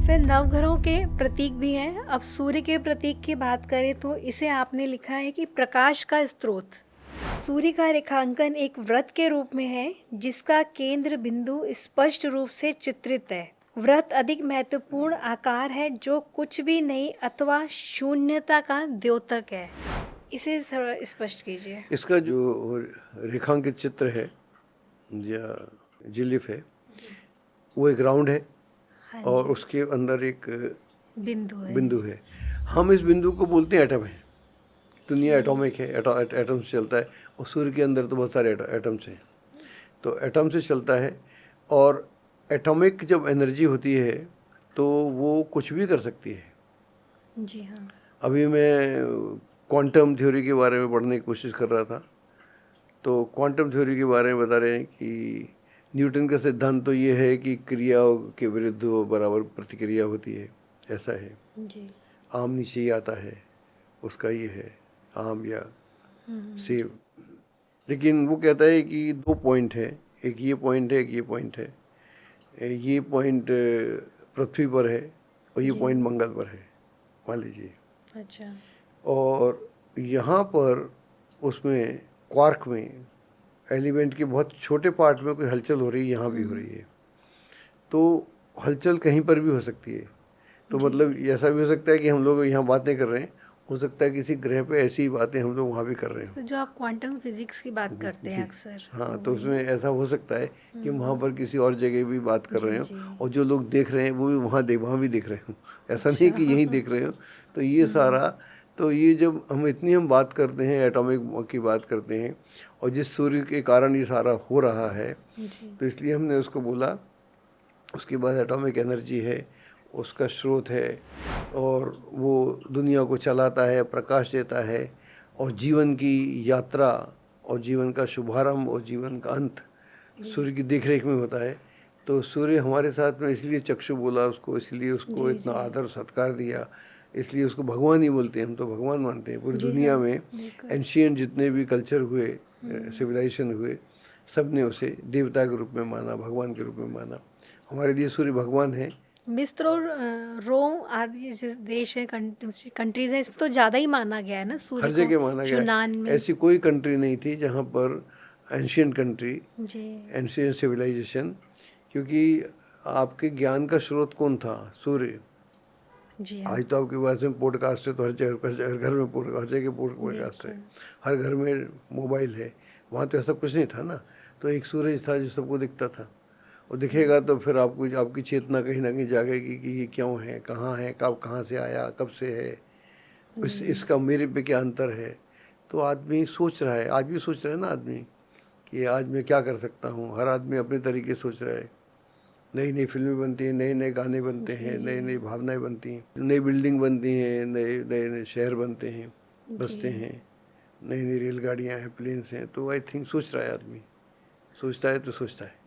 Sir नवग्रहों के प्रतीक भी हैं। अब सूर्य के प्रतीक की बात करें तो इसे आपने लिखा है कि प्रकाश का स्रोत। सूर्य का रेखांकन एक वृत्त के रूप में है जिसका केंद्र बिंदु स्पष्ट रूप से चित्रित है। वृत्त अधिक महत्वपूर्ण आकार है जो कुछ भी नहीं अथवा शून्यता का द्योतक है। इसे थोड़ा स्पष्ट कीजिए। इसका जो रेखांकित चित्र है या जिलिफ है वो एक राउंड है हाँ और जी, उसके अंदर एक बिंदु है। बिंदु है। हम इस बिंदु को बोलते हैं एटम है। दुनिया जी। एटॉमिक है, एटम से चलता है और सूर्य के अंदर तो बहुत सारे एटम्स हैं। तो एटम से चलता है और एटॉमिक जब एनर्जी होती है तो वो कुछ भी कर सकती है। जी हाँ। अभी मैं क्वांटम थ्योरी के बारे में पढ़ने की कोशिश कर रहा था। तो क्वांटम थ्योरी के बारे में बता रहे हैं कि न्यूटन का सिद्धांत तो ये है कि क्रियाओं के विरुद्ध वो बराबर प्रतिक्रिया होती है, ऐसा है। जी। आम नीचे ही आता है, उसका ये है आम या सेब। लेकिन वो कहता है कि दो पॉइंट है, एक ये पॉइंट है, एक ये पॉइंट है। ये पॉइंट पृथ्वी पर है और ये जी। पॉइंट मंगल पर है, मान लीजिए। अच्छा। और यहाँ पर उसमें क्वार्क में एलिमेंट के बहुत छोटे पार्ट में कोई हलचल हो रही है, यहाँ भी हो रही है। तो हलचल कहीं पर भी हो सकती है। तो जी। मतलब ऐसा भी हो सकता है कि हम लोग यहाँ बातें कर रहे हैं, हो सकता है किसी ग्रह पे ऐसी ही बातें हम लोग वहाँ भी कर रहे तो हो। जो आप क्वांटम फिजिक्स की बात करते हैं जी अक्सर, हाँ, तो वही। उसमें ऐसा हो सकता है कि वहाँ पर किसी और जगह भी बात कर जी रहे हो जी। और जो लोग देख रहे हैं वो भी वहाँ भी देख रहे हो। ऐसा नहीं अच्छा। कि यहीं देख रहे हो। तो ये सारा, तो ये जब हम बात करते हैं, एटॉमिक की बात करते हैं और जिस सूर्य के कारण ये सारा हो रहा है, जी। तो इसलिए हमने उसको बोला। उसके बाद एटॉमिक एनर्जी है, उसका स्रोत है और वो दुनिया को चलाता है, प्रकाश देता है और जीवन की यात्रा और जीवन का शुभारंभ और जीवन का अंत सूर्य की देखरेख में होता है। तो सूर्य हमारे साथ में इसलिए चक्षु बोला उसको, इसलिए उसको जी इतना जी। आदर सत्कार दिया, इसलिए उसको भगवान ही बोलते हैं। हम तो भगवान मानते हैं। पूरी जी हाँ, दुनिया में बिल्कुल। एंशियंट जितने भी कल्चर हुए, सिविलाइजेशन हुए, सब ने उसे देवता के रूप में माना, भगवान के रूप में माना। हमारे लिए सूर्य भगवान है। मिस्र और रोम आदि जिस देश है, कंट्रीज है, इसमें तो ज़्यादा ही माना गया है ना सूर्य हर को। जगह माना गया है। यूनान में। ऐसी कोई कंट्री नहीं थी जहाँ पर एंशियंट कंट्री, जी। एंशियंट सिविलाइजेशन, क्योंकि आपके ज्ञान का स्रोत कौन था? सूर्य। जी हाँ। आज तो आपके पास में पॉडकास्ट है, तो हर जगह हर घर में हर जगह पॉडकास्ट है, बिल्कुल। हर घर में मोबाइल है। वहाँ तो ऐसा कुछ नहीं था ना। तो एक सूरज था जो सबको दिखता था। और दिखेगा तो फिर आपको आपकी चेतना कहीं ना कहीं जागेगी कि ये क्यों है, कहाँ है, कब कहाँ से आया, कब से है, इसका मेरे पे क्या अंतर है। तो आदमी सोच रहा है, आज भी सोच रहा है ना आदमी कि आज मैं क्या कर सकता हूँ। हर आदमी अपने तरीके से सोच रहा है। नई नई फिल्में बनती हैं, नए नए गाने बनते जी हैं, जी। नई नई भावनाएं बनती हैं, नई बिल्डिंग बनती हैं, नए नए नए शहर बनते हैं, जी। बसते हैं, नई नई रेलगाड़ियाँ हैं, प्लेन्स हैं। तो आई थिंक सोच रहा है आदमी, सोचता है तो सोचता है।